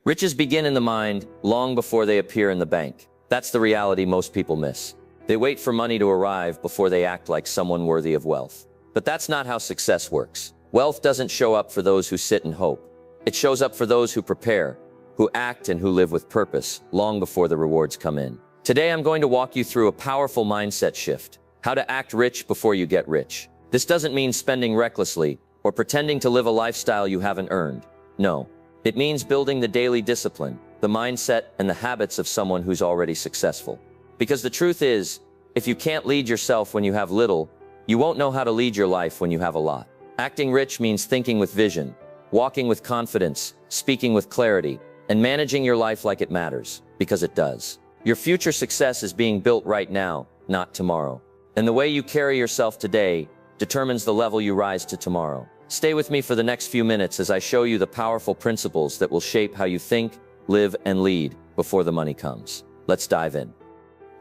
Riches begin in the mind long before they appear in the bank. That's the reality most people miss. They wait for money to arrive before they act like someone worthy of wealth. But that's not how success works. Wealth doesn't show up for those who sit and hope. It shows up for those who prepare, who act and who live with purpose long before the rewards come in. Today I'm going to walk you through a powerful mindset shift. How to act rich before you get rich. This doesn't mean spending recklessly or pretending to live a lifestyle you haven't earned. No. It means building the daily discipline, the mindset, and the habits of someone who's already successful. Because the truth is, if you can't lead yourself when you have little, you won't know how to lead your life when you have a lot. Acting rich means thinking with vision, walking with confidence, speaking with clarity, and managing your life like it matters, because it does. Your future success is being built right now, not tomorrow. And the way you carry yourself today determines the level you rise to tomorrow. Stay with me for the next few minutes as I show you the powerful principles that will shape how you think, live, and lead before the money comes. Let's dive in.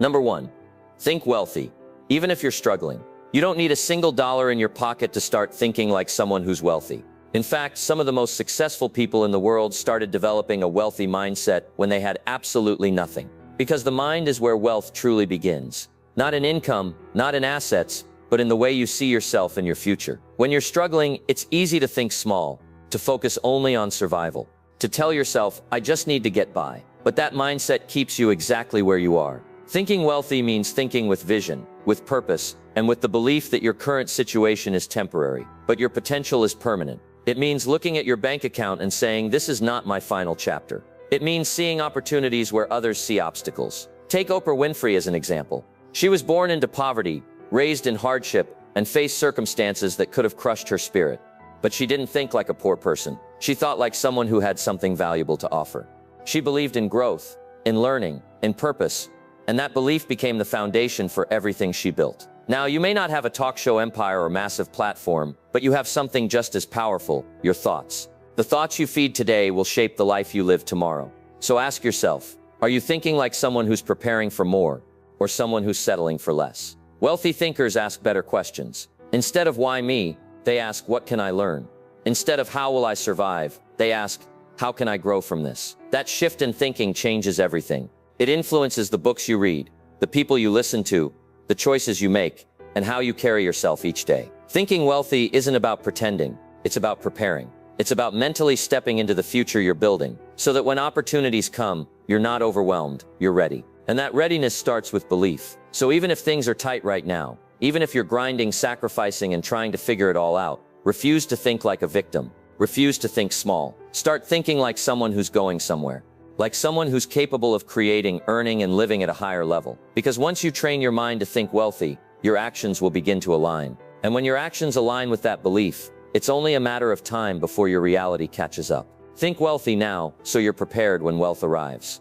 Number 1. Think wealthy. Even if you're struggling, you don't need a single dollar in your pocket to start thinking like someone who's wealthy. In fact, some of the most successful people in the world started developing a wealthy mindset when they had absolutely nothing. Because the mind is where wealth truly begins. Not in income, not in assets, but in the way you see yourself and your future. When you're struggling, it's easy to think small, to focus only on survival, to tell yourself, I just need to get by. But that mindset keeps you exactly where you are. Thinking wealthy means thinking with vision, with purpose, and with the belief that your current situation is temporary, but your potential is permanent. It means looking at your bank account and saying, this is not my final chapter. It means seeing opportunities where others see obstacles. Take Oprah Winfrey as an example. She was born into poverty, raised in hardship, and faced circumstances that could have crushed her spirit. But she didn't think like a poor person. She thought like someone who had something valuable to offer. She believed in growth, in learning, in purpose, and that belief became the foundation for everything she built. Now, you may not have a talk show empire or massive platform, but you have something just as powerful, your thoughts. The thoughts you feed today will shape the life you live tomorrow. So ask yourself, are you thinking like someone who's preparing for more, or someone who's settling for less? Wealthy thinkers ask better questions. Instead of why me, they ask what can I learn? Instead of how will I survive, they ask how can I grow from this? That shift in thinking changes everything. It influences the books you read, the people you listen to, the choices you make, and how you carry yourself each day. Thinking wealthy isn't about pretending, it's about preparing. It's about mentally stepping into the future you're building, so that when opportunities come, you're not overwhelmed, you're ready. And that readiness starts with belief. So even if things are tight right now, even if you're grinding, sacrificing, and trying to figure it all out, refuse to think like a victim. Refuse to think small. Start thinking like someone who's going somewhere. Like someone who's capable of creating, earning, and living at a higher level. Because once you train your mind to think wealthy, your actions will begin to align. And when your actions align with that belief, it's only a matter of time before your reality catches up. Think wealthy now, so you're prepared when wealth arrives.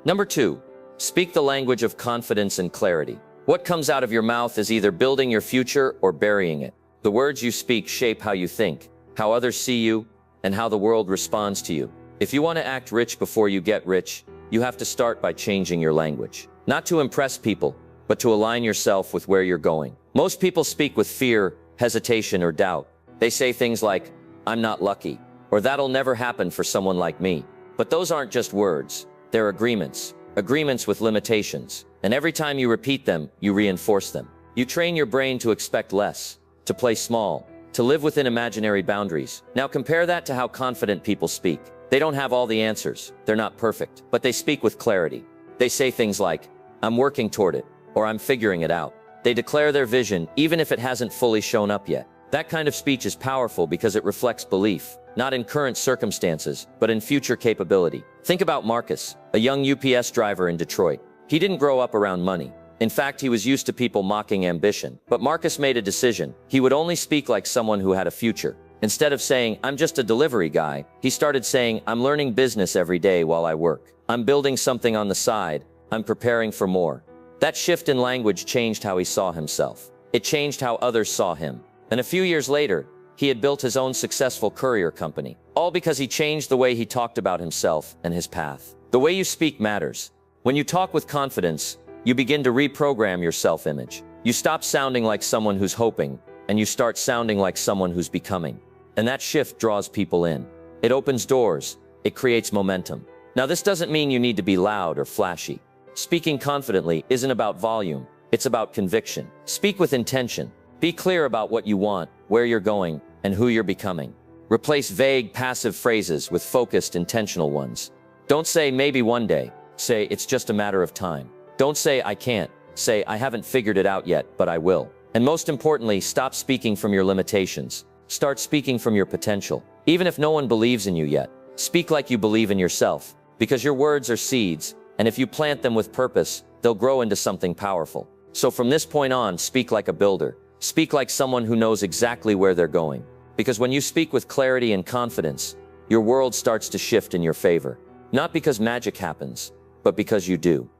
Number 2. Speak the language of confidence and clarity. What comes out of your mouth is either building your future or burying it. The words you speak shape how you think, how others see you, and how the world responds to you. If you want to act rich before you get rich, you have to start by changing your language. Not to impress people, but to align yourself with where you're going. Most people speak with fear, hesitation, or doubt. They say things like, I'm not lucky, or that'll never happen for someone like me. But those aren't just words, they're agreements. Agreements with limitations. And every time you repeat them, you reinforce them. You train your brain to expect less, to play small, to live within imaginary boundaries. Now compare that to how confident people speak. They don't have all the answers, they're not perfect, but they speak with clarity. They say things like, I'm working toward it, or I'm figuring it out. They declare their vision, even if it hasn't fully shown up yet. That kind of speech is powerful because it reflects belief, not in current circumstances, but in future capability. Think about Marcus, a young UPS driver in Detroit. He didn't grow up around money. In fact, he was used to people mocking ambition. But Marcus made a decision. He would only speak like someone who had a future. Instead of saying, I'm just a delivery guy, he started saying, I'm learning business every day while I work. I'm building something on the side. I'm preparing for more. That shift in language changed how he saw himself. It changed how others saw him. And a few years later, he had built his own successful courier company. All because he changed the way he talked about himself and his path. The way you speak matters. When you talk with confidence, you begin to reprogram your self-image. You stop sounding like someone who's hoping, and you start sounding like someone who's becoming. And that shift draws people in. It opens doors. it creates momentum. Now, this doesn't mean you need to be loud or flashy. Speaking confidently isn't about volume, it's about conviction. Speak with intention. Be clear about what you want, where you're going, and who you're becoming. Replace vague, passive phrases with focused, intentional ones. Don't say maybe one day. Say it's just a matter of time. Don't say I can't. Say I haven't figured it out yet, but I will. And most importantly, stop speaking from your limitations. Start speaking from your potential. Even if no one believes in you yet, speak like you believe in yourself. Because your words are seeds, and if you plant them with purpose, they'll grow into something powerful. So from this point on, speak like a builder. Speak like someone who knows exactly where they're going. Because when you speak with clarity and confidence, your world starts to shift in your favor. Not because magic happens, but because you do.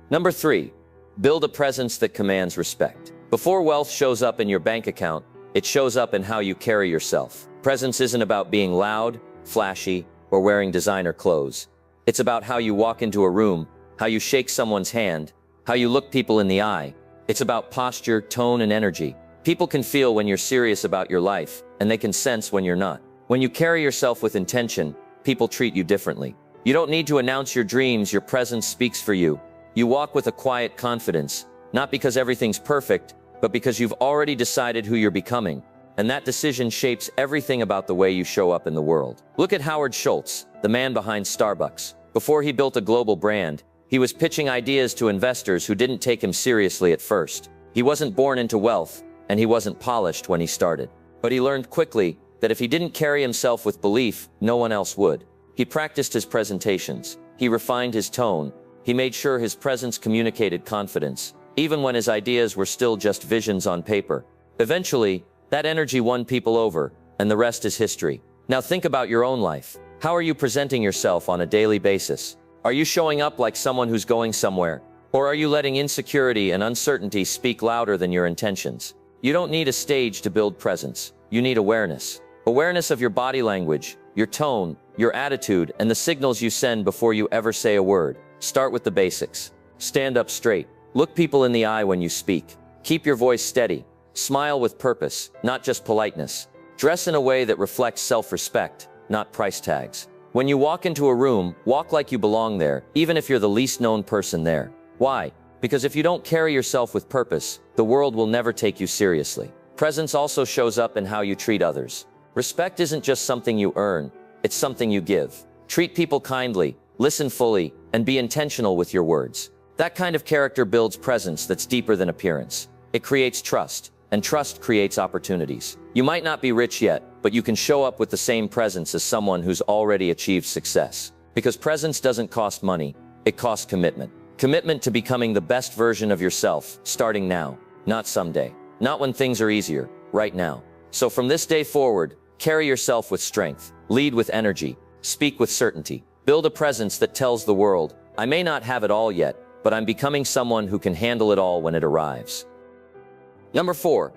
Number 3, build a presence that commands respect. Before wealth shows up in your bank account, it shows up in how you carry yourself. Presence isn't about being loud, flashy, or wearing designer clothes. It's about how you walk into a room, how you shake someone's hand, how you look people in the eye. It's about posture, tone, and energy. People can feel when you're serious about your life, and they can sense when you're not. When you carry yourself with intention, people treat you differently. You don't need to announce your dreams, your presence speaks for you. You walk with a quiet confidence, not because everything's perfect, but because you've already decided who you're becoming. And that decision shapes everything about the way you show up in the world. Look at Howard Schultz, the man behind Starbucks. Before he built a global brand, he was pitching ideas to investors who didn't take him seriously at first. He wasn't born into wealth, and he wasn't polished when he started. But he learned quickly that if he didn't carry himself with belief, no one else would. He practiced his presentations. He refined his tone. He made sure his presence communicated confidence, even when his ideas were still just visions on paper. Eventually, that energy won people over, and the rest is history. Now think about your own life. How are you presenting yourself on a daily basis? Are you showing up like someone who's going somewhere? Or are you letting insecurity and uncertainty speak louder than your intentions? You don't need a stage to build presence. You need awareness. Awareness of your body language, your tone, your attitude, and the signals you send before you ever say a word. Start with the basics. Stand up straight. Look people in the eye when you speak. Keep your voice steady. Smile with purpose, not just politeness. Dress in a way that reflects self-respect, not price tags. When you walk into a room, walk like you belong there, even if you're the least known person there. Why? Because if you don't carry yourself with purpose, the world will never take you seriously. Presence also shows up in how you treat others. Respect isn't just something you earn, it's something you give. Treat people kindly, listen fully, and be intentional with your words. That kind of character builds presence that's deeper than appearance. It creates trust, and trust creates opportunities. You might not be rich yet, but you can show up with the same presence as someone who's already achieved success. Because presence doesn't cost money, it costs commitment. Commitment to becoming the best version of yourself, starting now, not someday. Not when things are easier, right now. So from this day forward, carry yourself with strength, lead with energy, speak with certainty. Build a presence that tells the world, I may not have it all yet, but I'm becoming someone who can handle it all when it arrives. Number 4,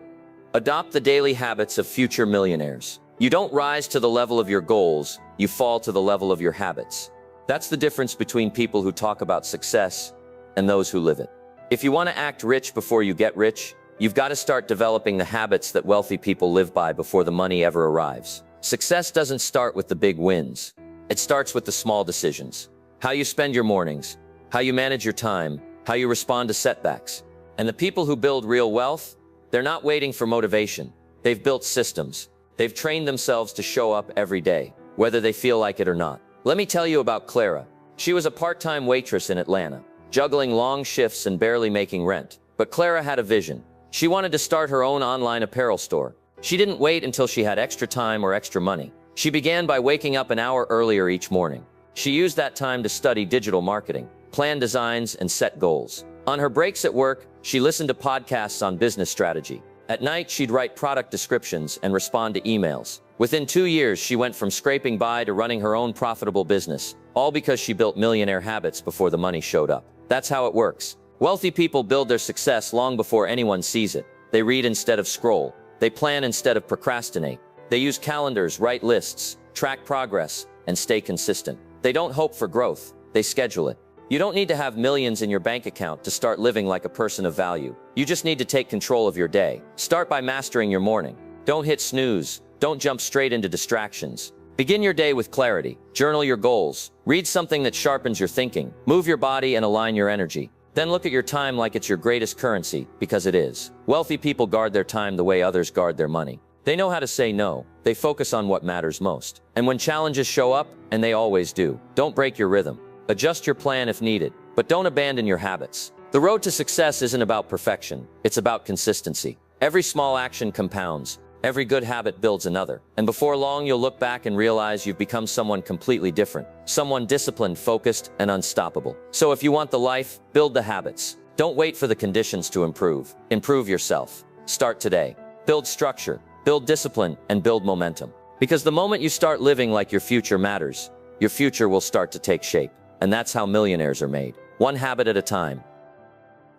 adopt the daily habits of future millionaires. You don't rise to the level of your goals, you fall to the level of your habits. That's the difference between people who talk about success and those who live it. If you want to act rich before you get rich, you've got to start developing the habits that wealthy people live by before the money ever arrives. Success doesn't start with the big wins. It starts with the small decisions. How you spend your mornings, how you manage your time, how you respond to setbacks. And the people who build real wealth, they're not waiting for motivation. They've built systems. They've trained themselves to show up every day, whether they feel like it or not. Let me tell you about Clara. She was a part-time waitress in Atlanta, juggling long shifts and barely making rent. But Clara had a vision. She wanted to start her own online apparel store. She didn't wait until she had extra time or extra money. She began by waking up an hour earlier each morning. She used that time to study digital marketing, plan designs, and set goals. On her breaks at work, she listened to podcasts on business strategy. At night, she'd write product descriptions and respond to emails. Within 2 years, she went from scraping by to running her own profitable business, all because she built millionaire habits before the money showed up. That's how it works. Wealthy people build their success long before anyone sees it. They read instead of scroll. They plan instead of procrastinate. They use calendars, write lists, track progress, and stay consistent. They don't hope for growth. They schedule it. You don't need to have millions in your bank account to start living like a person of value. You just need to take control of your day. Start by mastering your morning. Don't hit snooze. Don't jump straight into distractions. Begin your day with clarity. Journal your goals. Read something that sharpens your thinking. Move your body and align your energy. Then look at your time like it's your greatest currency, because it is. Wealthy people guard their time the way others guard their money. They know how to say no. They focus on what matters most. And when challenges show up, and they always do, don't break your rhythm. Adjust your plan if needed, but don't abandon your habits. The road to success isn't about perfection. It's about consistency. Every small action compounds. Every good habit builds another. And before long, you'll look back and realize you've become someone completely different. Someone disciplined, focused, and unstoppable. So if you want the life, build the habits. Don't wait for the conditions to improve. Improve yourself. Start today. Build structure, build discipline, and build momentum. Because the moment you start living like your future matters, your future will start to take shape. And that's how millionaires are made. One habit at a time.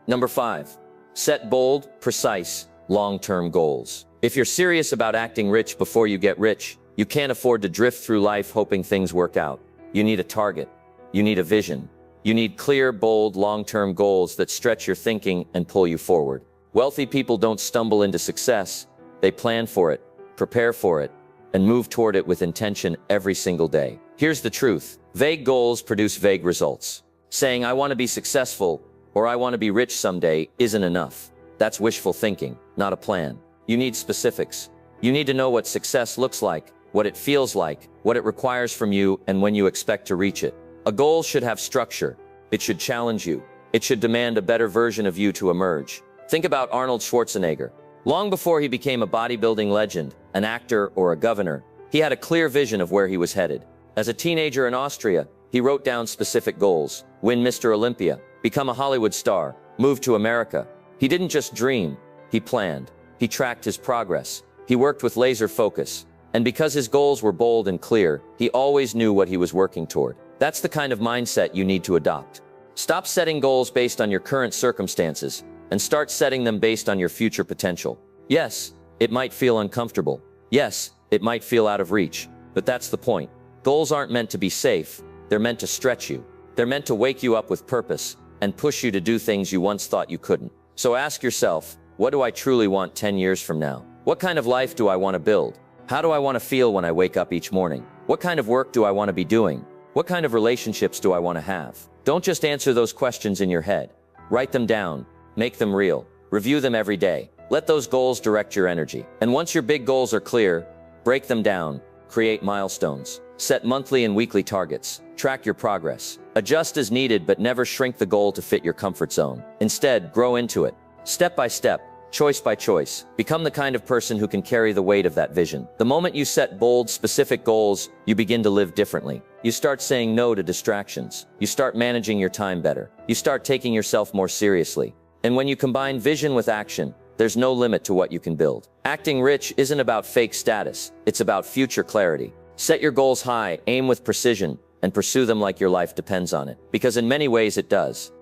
Number 5. Set bold, precise, long-term goals. If you're serious about acting rich before you get rich, you can't afford to drift through life hoping things work out. You need a target. You need a vision. You need clear, bold, long-term goals that stretch your thinking and pull you forward. Wealthy people don't stumble into success. They plan for it, prepare for it, and move toward it with intention every single day. Here's the truth. Vague goals produce vague results. Saying, I want to be successful, or I want to be rich someday, isn't enough. That's wishful thinking, not a plan. You need specifics. You need to know what success looks like, what it feels like, what it requires from you, and when you expect to reach it. A goal should have structure. It should challenge you. It should demand a better version of you to emerge. Think about Arnold Schwarzenegger. Long before he became a bodybuilding legend, an actor, or a governor, he had a clear vision of where he was headed. As a teenager in Austria, he wrote down specific goals: win Mr. Olympia, become a Hollywood star, move to America. He didn't just dream, he planned. He tracked his progress. He worked with laser focus. And because his goals were bold and clear, he always knew what he was working toward. That's the kind of mindset you need to adopt. Stop setting goals based on your current circumstances and start setting them based on your future potential. Yes, it might feel uncomfortable. Yes, it might feel out of reach. But that's the point. Goals aren't meant to be safe. They're meant to stretch you. They're meant to wake you up with purpose and push you to do things you once thought you couldn't. So ask yourself, what do I truly want 10 years from now? What kind of life do I want to build? How do I want to feel when I wake up each morning? What kind of work do I want to be doing? What kind of relationships do I want to have? Don't just answer those questions in your head. Write them down. Make them real. Review them every day. Let those goals direct your energy. And once your big goals are clear, break them down. Create milestones. Set monthly and weekly targets. Track your progress. Adjust as needed, but never shrink the goal to fit your comfort zone. Instead, grow into it. Step by step, choice by choice, become the kind of person who can carry the weight of that vision. The moment you set bold, specific goals, you begin to live differently. You start saying no to distractions. You start managing your time better. You start taking yourself more seriously. And when you combine vision with action, there's no limit to what you can build. Acting rich isn't about fake status. It's about future clarity. Set your goals high, aim with precision, and pursue them like your life depends on it. Because in many ways it does.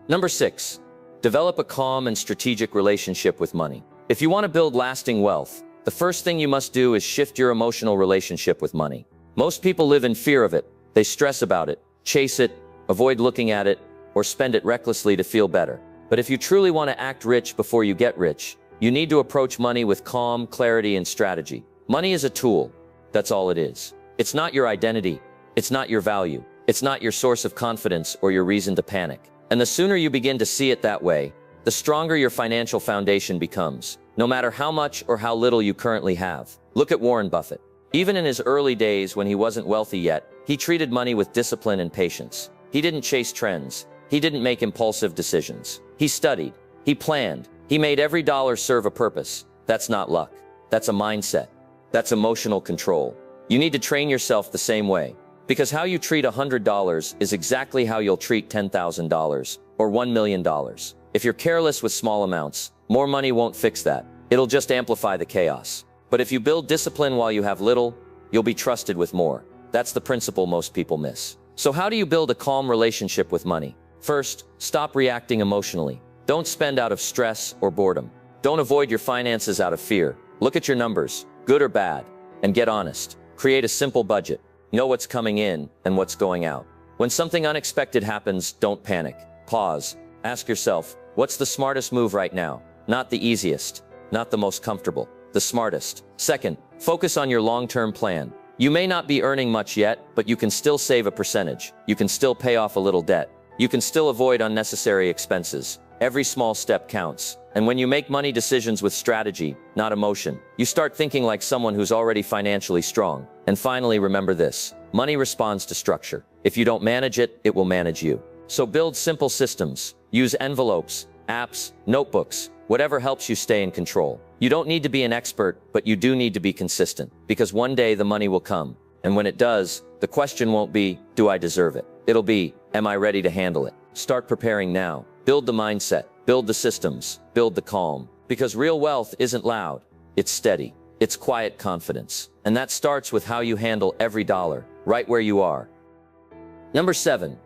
Number 6. Develop a calm and strategic relationship with money. If you want to build lasting wealth, the first thing you must do is shift your emotional relationship with money. Most people live in fear of it. They stress about it, chase it, avoid looking at it, or spend it recklessly to feel better. But if you truly want to act rich before you get rich, you need to approach money with calm, clarity, and strategy. Money is a tool. That's all it is. It's not your identity. It's not your value. It's not your source of confidence or your reason to panic. And the sooner you begin to see it that way, the stronger your financial foundation becomes, no matter how much or how little you currently have. Look at Warren Buffett. Even in his early days when he wasn't wealthy yet, he treated money with discipline and patience. He didn't chase trends. He didn't make impulsive decisions. He studied. He planned. He made every dollar serve a purpose. That's not luck. That's a mindset. That's emotional control. You need to train yourself the same way. Because how you treat $100 is exactly how you'll treat $10,000 or $1 million. If you're careless with small amounts, more money won't fix that. It'll just amplify the chaos. But if you build discipline while you have little, you'll be trusted with more. That's the principle most people miss. So how do you build a calm relationship with money? First, stop reacting emotionally. Don't spend out of stress or boredom. Don't avoid your finances out of fear. Look at your numbers, good or bad, and get honest. Create a simple budget. Know what's coming in and what's going out. When something unexpected happens, don't panic. Pause. Ask yourself, what's the smartest move right now? Not the easiest, not the most comfortable, the smartest. Second, focus on your long-term plan. You may not be earning much yet, but you can still save a percentage. You can still pay off a little debt. You can still avoid unnecessary expenses. Every small step counts. And when you make money decisions with strategy, not emotion, you start thinking like someone who's already financially strong. And finally, remember this: money responds to structure. If you don't manage it, it will manage you. So build simple systems. Use envelopes, apps, notebooks, whatever helps you stay in control. You don't need to be an expert, but you do need to be consistent. Because one day the money will come. And when it does, the question won't be, do I deserve it? It'll be, am I ready to handle it? Start preparing now. Build the mindset, build the systems, build the calm. Because real wealth isn't loud, it's steady. It's quiet confidence. And that starts with how you handle every dollar, right where you are. Number 7.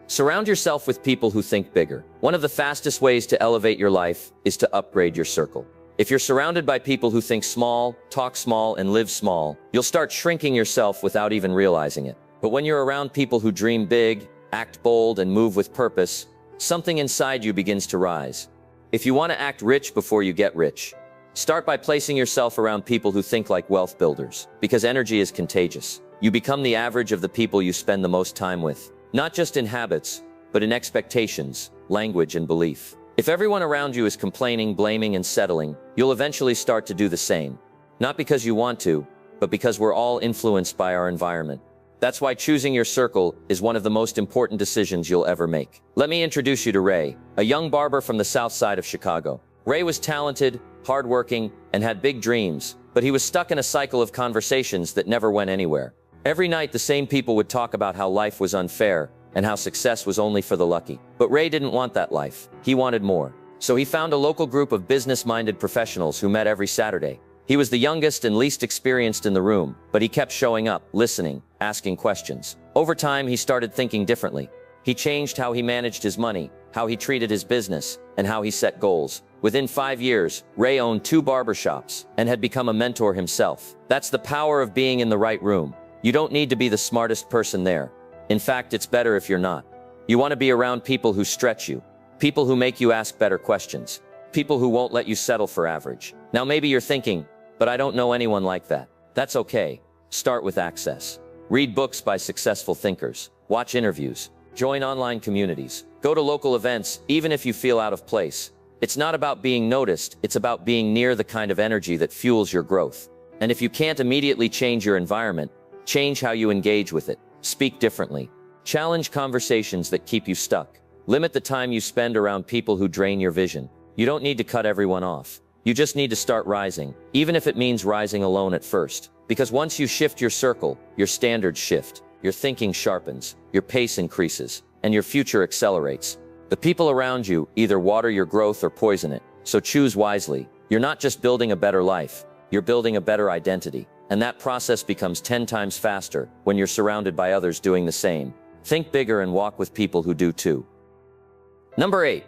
Surround yourself with people who think bigger. One of the fastest ways to elevate your life is to upgrade your circle. If you're surrounded by people who think small, talk small, and live small, you'll start shrinking yourself without even realizing it. But when you're around people who dream big, act bold, and move with purpose, something inside you begins to rise. If you want to act rich before you get rich, start by placing yourself around people who think like wealth builders. Because energy is contagious. You become the average of the people you spend the most time with. Not just in habits, but in expectations, language, and belief. If everyone around you is complaining, blaming, and settling, you'll eventually start to do the same. Not because you want to, but because we're all influenced by our environment. That's why choosing your circle is one of the most important decisions you'll ever make. Let me introduce you to Ray, a young barber from the south side of Chicago. Ray was talented, hardworking, and had big dreams, but he was stuck in a cycle of conversations that never went anywhere. Every night, the same people would talk about how life was unfair and how success was only for the lucky. But Ray didn't want that life. He wanted more. So he found a local group of business-minded professionals who met every Saturday. He was the youngest and least experienced in the room, but he kept showing up, listening, asking questions. Over time, he started thinking differently. He changed how he managed his money, how he treated his business, and how he set goals. Within 5 years, Ray owned 2 barbershops and had become a mentor himself. That's the power of being in the right room. You don't need to be the smartest person there. In fact, it's better if you're not. You want to be around people who stretch you, people who make you ask better questions, people who won't let you settle for average. Now maybe you're thinking, but I don't know anyone like that. That's okay. Start with access. Read books by successful thinkers. Watch interviews. Join online communities. Go to local events, even if you feel out of place. It's not about being noticed, it's about being near the kind of energy that fuels your growth. And if you can't immediately change your environment, change how you engage with it. Speak differently. Challenge conversations that keep you stuck. Limit the time you spend around people who drain your vision. You don't need to cut everyone off. You just need to start rising, even if it means rising alone at first. Because once you shift your circle, your standards shift, your thinking sharpens, your pace increases, and your future accelerates. The people around you either water your growth or poison it, so choose wisely. You're not just building a better life, you're building a better identity. And that process becomes 10 times faster when you're surrounded by others doing the same. Think bigger and walk with people who do too. Number 8.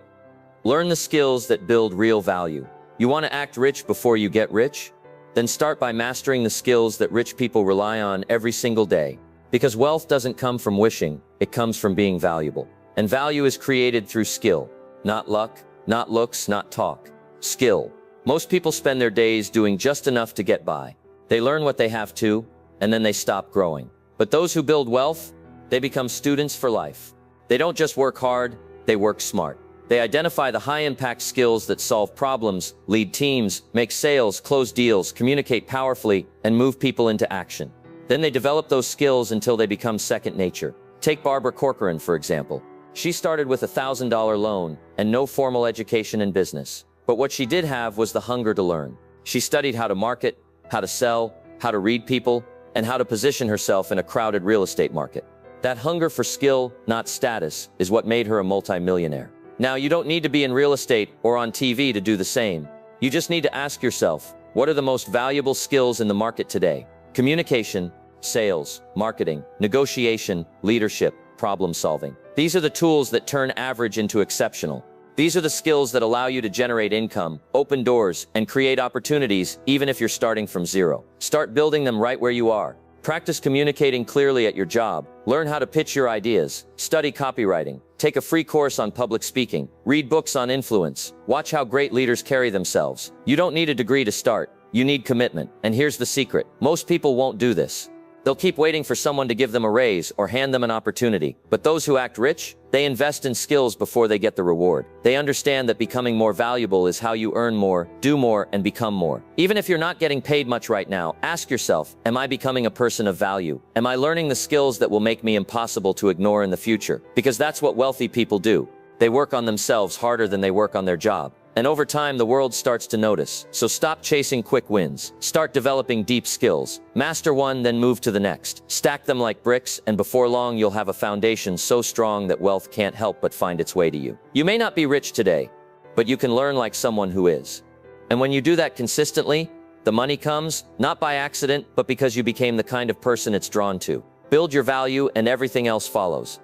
Learn the skills that build real value. You want to act rich before you get rich? Then start by mastering the skills that rich people rely on every single day. Because wealth doesn't come from wishing, it comes from being valuable. And value is created through skill. Not luck, not looks, not talk. Skill. Most people spend their days doing just enough to get by. They learn what they have to, and then they stop growing. But those who build wealth, they become students for life. They don't just work hard, they work smart. They identify the high-impact skills that solve problems, lead teams, make sales, close deals, communicate powerfully, and move people into action. Then they develop those skills until they become second nature. Take Barbara Corcoran, for example. She started with a $1,000 loan and no formal education in business. But what she did have was the hunger to learn. She studied how to market, how to sell, how to read people, and how to position herself in a crowded real estate market. That hunger for skill, not status, is what made her a multimillionaire. Now, you don't need to be in real estate or on TV to do the same. You just need to ask yourself, what are the most valuable skills in the market today? Communication, sales, marketing, negotiation, leadership, problem solving. These are the tools that turn average into exceptional. These are the skills that allow you to generate income, open doors, and create opportunities even if you're starting from zero. Start building them right where you are. Practice communicating clearly at your job. Learn how to pitch your ideas. Study copywriting. Take a free course on public speaking. Read books on influence. Watch how great leaders carry themselves. You don't need a degree to start. You need commitment. And here's the secret. Most people won't do this. They'll keep waiting for someone to give them a raise or hand them an opportunity. But those who act rich, they invest in skills before they get the reward. They understand that becoming more valuable is how you earn more, do more, and become more. Even if you're not getting paid much right now, ask yourself, am I becoming a person of value? Am I learning the skills that will make me impossible to ignore in the future? Because that's what wealthy people do. They work on themselves harder than they work on their job. And over time, the world starts to notice. So stop chasing quick wins. Start developing deep skills. Master one, then move to the next. Stack them like bricks, and before long, you'll have a foundation so strong that wealth can't help but find its way to you. You may not be rich today, but you can learn like someone who is. And when you do that consistently, the money comes, not by accident, but because you became the kind of person it's drawn to. Build your value, and everything else follows.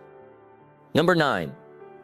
Number 9.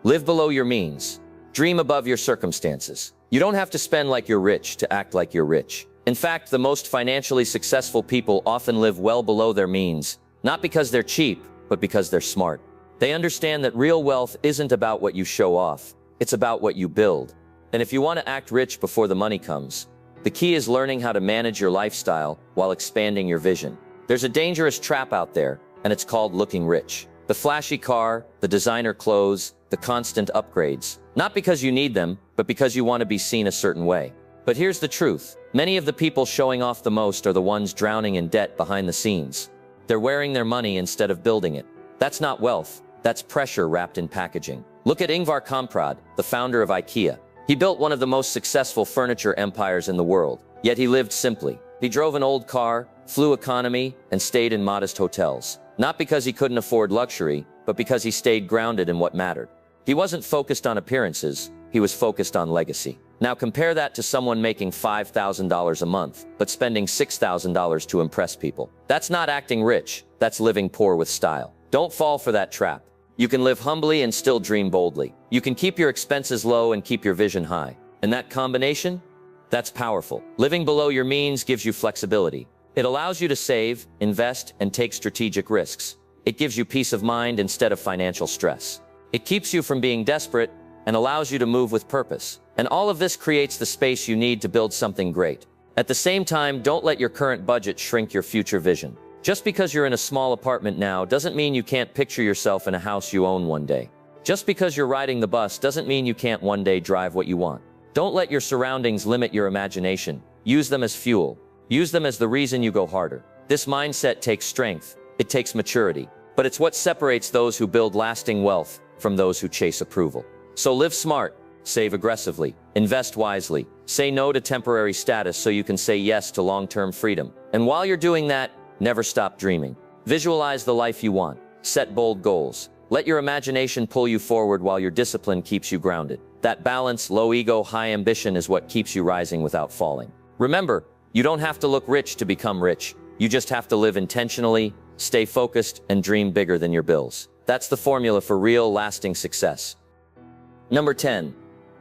Live below your means. Dream above your circumstances. You don't have to spend like you're rich to act like you're rich. In fact, the most financially successful people often live well below their means, not because they're cheap, but because they're smart. They understand that real wealth isn't about what you show off, it's about what you build. And if you want to act rich before the money comes, the key is learning how to manage your lifestyle while expanding your vision. There's a dangerous trap out there, and it's called looking rich. The flashy car, the designer clothes, the constant upgrades. Not because you need them, but because you want to be seen a certain way. But here's the truth. Many of the people showing off the most are the ones drowning in debt behind the scenes. They're wearing their money instead of building it. That's not wealth. That's pressure wrapped in packaging. Look at Ingvar Kamprad, the founder of IKEA. He built one of the most successful furniture empires in the world, yet he lived simply. He drove an old car, flew economy, and stayed in modest hotels. Not because he couldn't afford luxury, but because he stayed grounded in what mattered. He wasn't focused on appearances, he was focused on legacy. Now compare that to someone making $5,000 a month, but spending $6,000 to impress people. That's not acting rich, that's living poor with style. Don't fall for that trap. You can live humbly and still dream boldly. You can keep your expenses low and keep your vision high. And that combination? That's powerful. Living below your means gives you flexibility. It allows you to save, invest, and take strategic risks. It gives you peace of mind instead of financial stress. It keeps you from being desperate and allows you to move with purpose. And all of this creates the space you need to build something great. At the same time, don't let your current budget shrink your future vision. Just because you're in a small apartment now doesn't mean you can't picture yourself in a house you own one day. Just because you're riding the bus doesn't mean you can't one day drive what you want. Don't let your surroundings limit your imagination. Use them as fuel. Use them as the reason you go harder. This mindset takes strength. It takes maturity. But it's what separates those who build lasting wealth from those who chase approval. So live smart, save aggressively, invest wisely, say no to temporary status so you can say yes to long-term freedom. And while you're doing that, never stop dreaming. Visualize the life you want. Set bold goals. Let your imagination pull you forward while your discipline keeps you grounded. That balance, low ego, high ambition is what keeps you rising without falling. Remember, you don't have to look rich to become rich. You just have to live intentionally, stay focused, and dream bigger than your bills. That's the formula for real, lasting success. Number 10.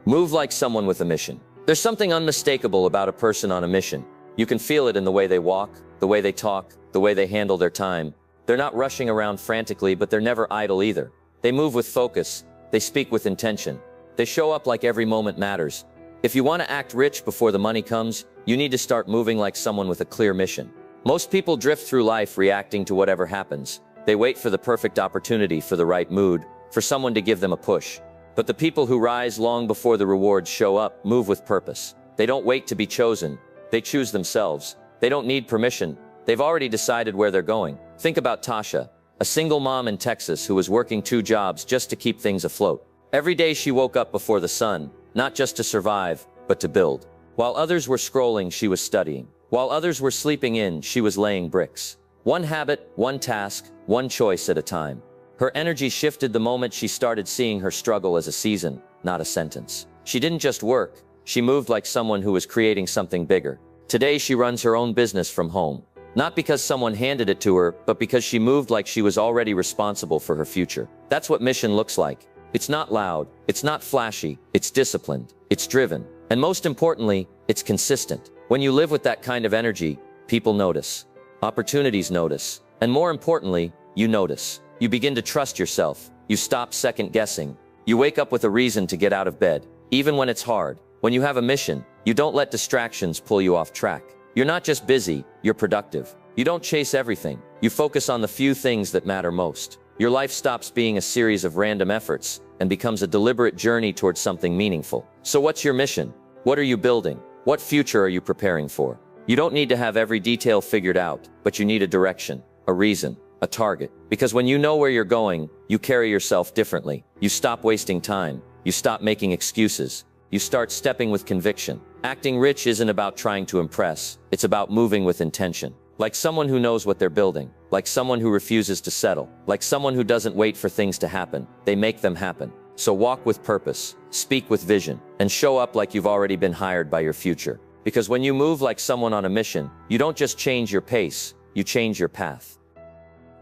Move like someone with a mission. There's something unmistakable about a person on a mission. You can feel it in the way they walk, the way they talk, the way they handle their time. They're not rushing around frantically, but they're never idle either. They move with focus. They speak with intention. They show up like every moment matters. If you want to act rich before the money comes, you need to start moving like someone with a clear mission. Most people drift through life reacting to whatever happens. They wait for the perfect opportunity, for the right mood, for someone to give them a push. But the people who rise long before the rewards show up move with purpose. They don't wait to be chosen. They choose themselves. They don't need permission. They've already decided where they're going. Think about Tasha, a single mom in Texas who was working 2 jobs just to keep things afloat. Every day she woke up before the sun, not just to survive, but to build. While others were scrolling, she was studying. While others were sleeping in, she was laying bricks. One habit, one task, one choice at a time. Her energy shifted the moment she started seeing her struggle as a season, not a sentence. She didn't just work, she moved like someone who was creating something bigger. Today she runs her own business from home. Not because someone handed it to her, but because she moved like she was already responsible for her future. That's what mission looks like. It's not loud, it's not flashy, it's disciplined, it's driven. And most importantly, it's consistent. When you live with that kind of energy, people notice. Opportunities notice. And more importantly, you notice. You begin to trust yourself. You stop second guessing. You wake up with a reason to get out of bed, even when it's hard. When you have a mission, you don't let distractions pull you off track. You're not just busy, you're productive. You don't chase everything. You focus on the few things that matter most. Your life stops being a series of random efforts and becomes a deliberate journey towards something meaningful. So what's your mission? What are you building? What future are you preparing for? You don't need to have every detail figured out, but you need a direction, a reason, a target. Because when you know where you're going, you carry yourself differently. You stop wasting time. You stop making excuses. You start stepping with conviction. Acting rich isn't about trying to impress. It's about moving with intention. Like someone who knows what they're building. Like someone who refuses to settle. Like someone who doesn't wait for things to happen. They make them happen. So walk with purpose, speak with vision, and show up like you've already been hired by your future. Because when you move like someone on a mission, you don't just change your pace, you change your path.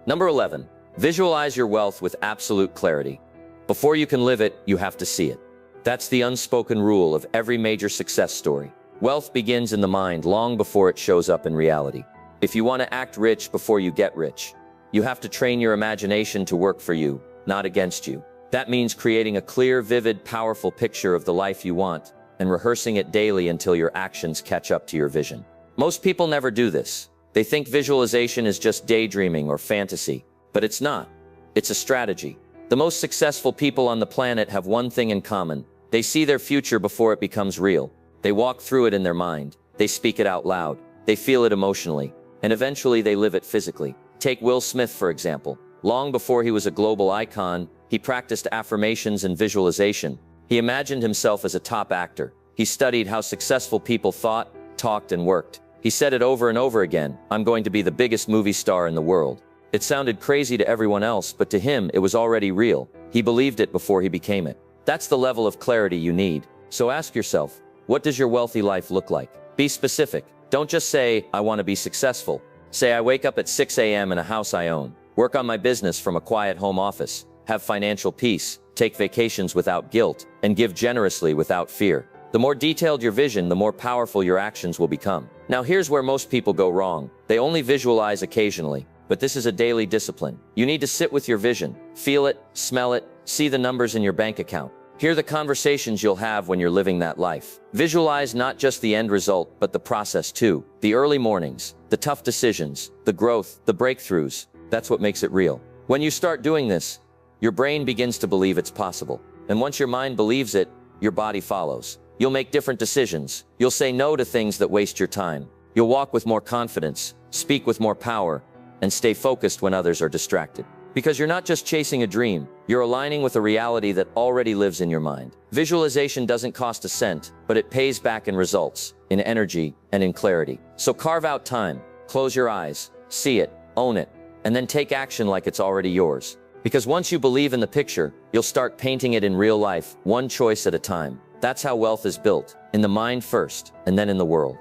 Number 11, visualize your wealth with absolute clarity. Before you can live it, you have to see it. That's the unspoken rule of every major success story. Wealth begins in the mind long before it shows up in reality. If you want to act rich before you get rich, you have to train your imagination to work for you, not against you. That means creating a clear, vivid, powerful picture of the life you want and rehearsing it daily until your actions catch up to your vision. Most people never do this. They think visualization is just daydreaming or fantasy, but it's not. It's a strategy. The most successful people on the planet have one thing in common. They see their future before it becomes real. They walk through it in their mind. They speak it out loud. They feel it emotionally. And eventually they live it physically. Take Will Smith, for example. Long before he was a global icon, he practiced affirmations and visualization. He imagined himself as a top actor. He studied how successful people thought, talked, and worked. He said it over and over again, "I'm going to be the biggest movie star in the world." It sounded crazy to everyone else, but to him, it was already real. He believed it before he became it. That's the level of clarity you need. So ask yourself, what does your wealthy life look like? Be specific. Don't just say, "I want to be successful." Say, "I wake up at 6 a.m. in a house I own, work on my business from a quiet home office, have financial peace, take vacations without guilt, and give generously without fear." The more detailed your vision, the more powerful your actions will become. Now here's where most people go wrong. They only visualize occasionally. But this is a daily discipline. You need to sit with your vision, feel it, smell it, see the numbers in your bank account. Hear the conversations you'll have when you're living that life. Visualize not just the end result, but the process too. The early mornings, the tough decisions, the growth, the breakthroughs. That's what makes it real. When you start doing this, your brain begins to believe it's possible. And once your mind believes it, your body follows. You'll make different decisions. You'll say no to things that waste your time. You'll walk with more confidence, speak with more power, and stay focused when others are distracted. Because you're not just chasing a dream, you're aligning with a reality that already lives in your mind. Visualization doesn't cost a cent, but it pays back in results, in energy, and in clarity. So carve out time, close your eyes, see it, own it, and then take action like it's already yours. Because once you believe in the picture, you'll start painting it in real life, one choice at a time. That's how wealth is built, in the mind first, and then in the world.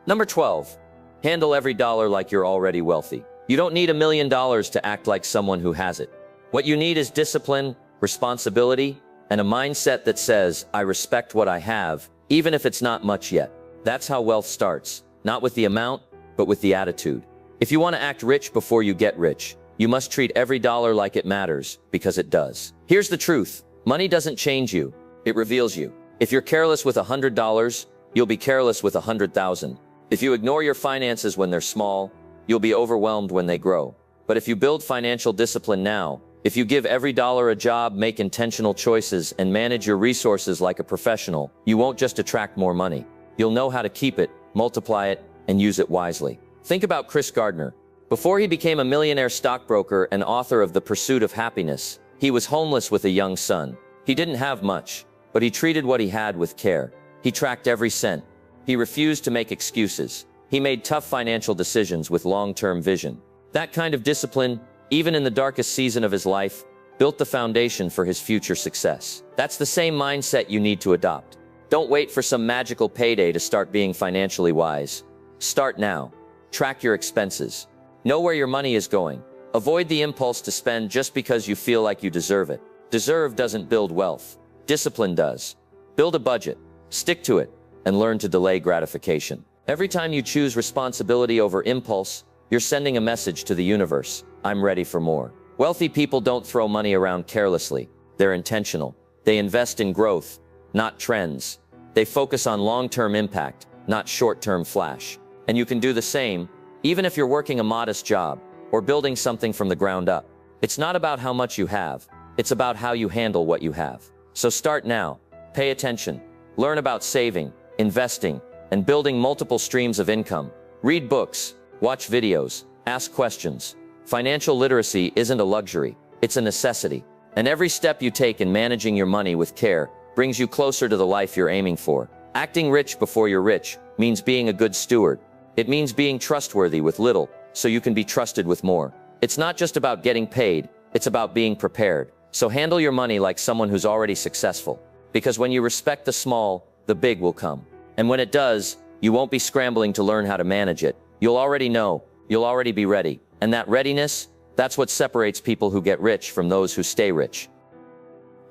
Number 12. Handle every dollar like you're already wealthy. You don't need $1 million to act like someone who has it. What you need is discipline, responsibility, and a mindset that says, "I respect what I have, even if it's not much yet." That's how wealth starts, not with the amount, but with the attitude. If you want to act rich before you get rich, you must treat every dollar like it matters, because it does. Here's the truth. Money doesn't change you. It reveals you. If you're careless with $100, you'll be careless with 100,000. If you ignore your finances when they're small, you'll be overwhelmed when they grow. But if you build financial discipline now, if you give every dollar a job, make intentional choices, and manage your resources like a professional, you won't just attract more money. You'll know how to keep it, multiply it, and use it wisely. Think about Chris Gardner. Before he became a millionaire stockbroker and author of The Pursuit of Happiness, he was homeless with a young son. He didn't have much, but he treated what he had with care. He tracked every cent. He refused to make excuses. He made tough financial decisions with long-term vision. That kind of discipline, even in the darkest season of his life, built the foundation for his future success. That's the same mindset you need to adopt. Don't wait for some magical payday to start being financially wise. Start now. Track your expenses. Know where your money is going. Avoid the impulse to spend just because you feel like you deserve it. Deserve doesn't build wealth. Discipline does. Build a budget. Stick to it. And learn to delay gratification. Every time you choose responsibility over impulse, you're sending a message to the universe. I'm ready for more. Wealthy people don't throw money around carelessly. They're intentional. They invest in growth, not trends. They focus on long-term impact, not short-term flash. And you can do the same, even if you're working a modest job. or building something from the ground up. It's not about how much you have. It's about how you handle what you have. So start now. Pay attention. Learn about saving, investing, and building multiple streams of income. Read books, watch videos, ask questions. Financial literacy isn't a luxury. It's a necessity. And every step you take in managing your money with care brings you closer to the life you're aiming for. Acting rich before you're rich means being a good steward. It means being trustworthy with little so you can be trusted with more. It's not just about getting paid, it's about being prepared. So handle your money like someone who's already successful. Because when you respect the small, the big will come. And when it does, you won't be scrambling to learn how to manage it. You'll already know, you'll already be ready. And that readiness, that's what separates people who get rich from those who stay rich.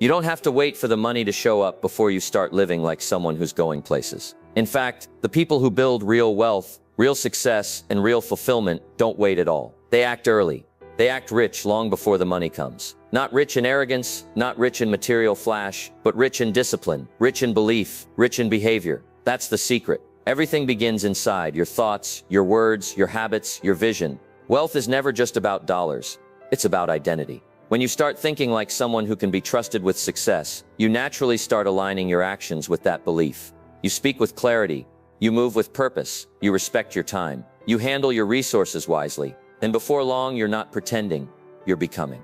You don't have to wait for the money to show up before you start living like someone who's going places. In fact, the people who build real wealth, real success, and real fulfillment don't wait at all. They act early. They act rich long before the money comes. Not rich in arrogance, not rich in material flash, but rich in discipline, rich in belief, rich in behavior. That's the secret. Everything begins inside: your thoughts, your words, your habits, your vision. Wealth is never just about dollars. It's about identity. When you start thinking like someone who can be trusted with success, you naturally start aligning your actions with that belief. You speak with clarity. You move with purpose. You respect your time. You handle your resources wisely. And before long, you're not pretending, you're becoming.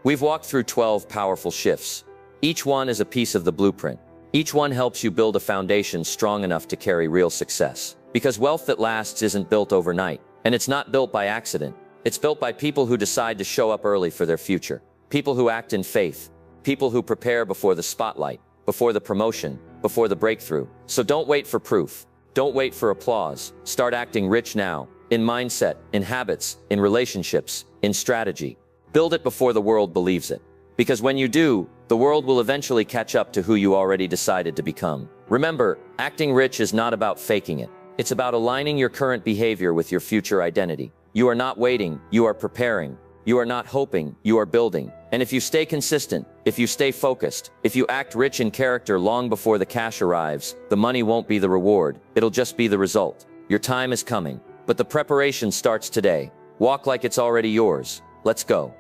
We've walked through 12 powerful shifts. Each one is a piece of the blueprint. Each one helps you build a foundation strong enough to carry real success. Because wealth that lasts isn't built overnight. And it's not built by accident. It's built by people who decide to show up early for their future. People who act in faith. People who prepare before the spotlight, before the promotion, before the breakthrough. So don't wait for proof. Don't wait for applause. Start acting rich now. In mindset, in habits, in relationships, in strategy. Build it before the world believes it. Because when you do, the world will eventually catch up to who you already decided to become. Remember, acting rich is not about faking it. It's about aligning your current behavior with your future identity. You are not waiting, you are preparing. You are not hoping, you are building. And if you stay consistent, if you stay focused, if you act rich in character long before the cash arrives, the money won't be the reward, it'll just be the result. Your time is coming, but the preparation starts today. Walk like it's already yours. Let's go.